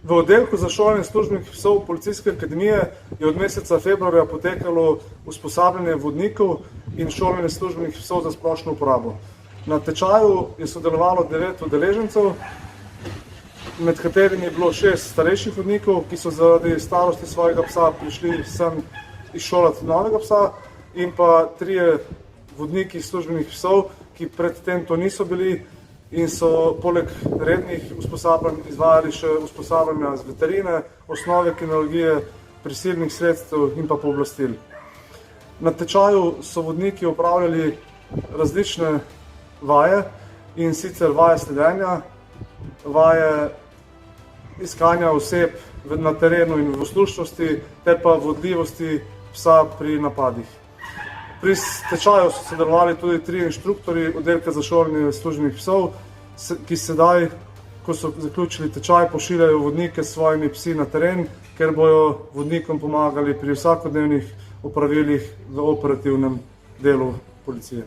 V oddelku za šolanje službenih psov Policijske akademije je od meseca februarja potekalo usposabljanje vodnikov in šolanje službenih psov za splošno uporabo. Na tečaju je sodelovalo 9 udeležencev, med katerimi je bilo 6 starejših vodnikov, ki so zaradi starosti svojega psa prišli sem izšolati novega psa, in pa 3 vodniki službenih psov, ki predtem to niso bili in so poleg rednih usposabljanj izvajali še usposabljanja z veterine, osnove kinologije, prisilnih sredstev in pa pooblastil. Na tečaju so vodniki opravljali različne vaje, in sicer vaje sledenja, vaje iskanja oseb na terenu in v slušnosti, ter pa vodljivosti psa pri napadih. Pri tečaju so sodelovali tudi 3 inštruktorji oddelka za šolanje službenih psov, ki sedaj, ko so zaključili tečaj, pošiljajo vodnike s svojimi psi na teren, ker bojo vodnikom pomagali pri vsakodnevnih opravilih v operativnem delu policije.